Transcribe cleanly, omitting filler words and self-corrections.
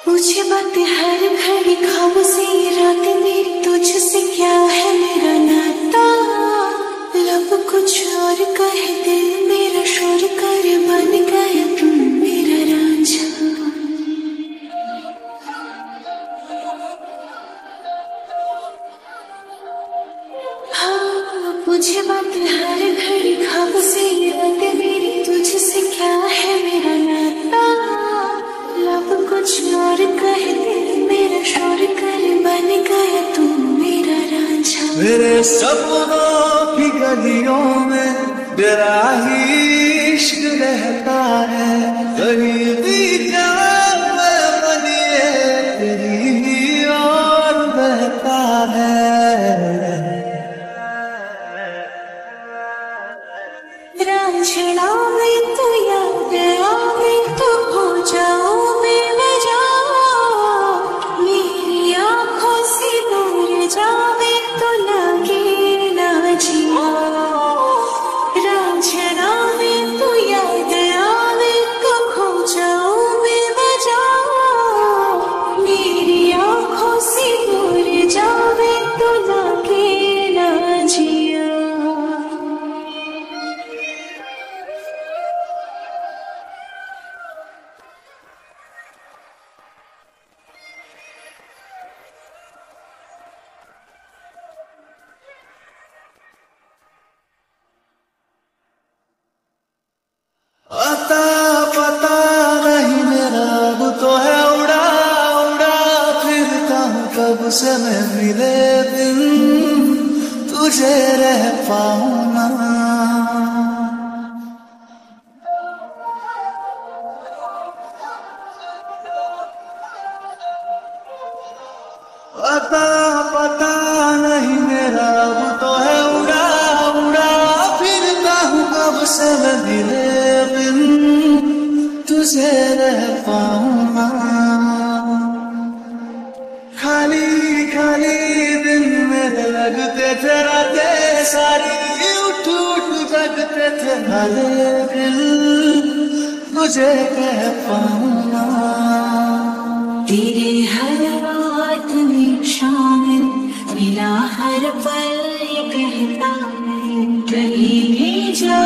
मुझे बातें हर घड़ी ख्वाबों से ये रात मेरी तुझसे क्या है मेरा नाता। लब कुछ और कहे दिल मेरा शोर करे बन गया तुम मेरा रांझा। हाँ मुझे बातें हर घड़ी ख्वाबों से ये रात मेरी तुझसे क्या है मेरा नाता। लब कुछ और कहे दिल मेरा शोर करे बन गया तू मेरा रांझा। मेरे सपनों की गलियों में तेरा ही इश्क रहता है। कहीं भी जाऊं मैं बनिए तेरी ही और बहता है। रांझना में तो याद आवे तो हो जाऊं बेवजह। मेरी आंखों से दूर जावे तो लगे ना जिया। रांझना में तो याद आवे तो खो जाऊं बेवजह। मेरी आंखों से दूर जावे तो लगे ना जिया। आता पता नहीं मेरा अब तो है उड़ा उड़ा फिरता हूँ कब से मैं मिले बिन तुझे रह पाऊँ ना। आता पता नहीं मेरा अब तो है उड़ा उड़ा फिरता हूँ कब से मैं मिले बिन तुझे रह पाऊँ ना। खाली खाली दिन मेरे लगते थे रातें सारी उठ उठ जगते थे भले दिल तुझे कह पाऊँ ना। तेरे हर बात में शामिल मेरा हर पल ये कहता है कहीं भी जा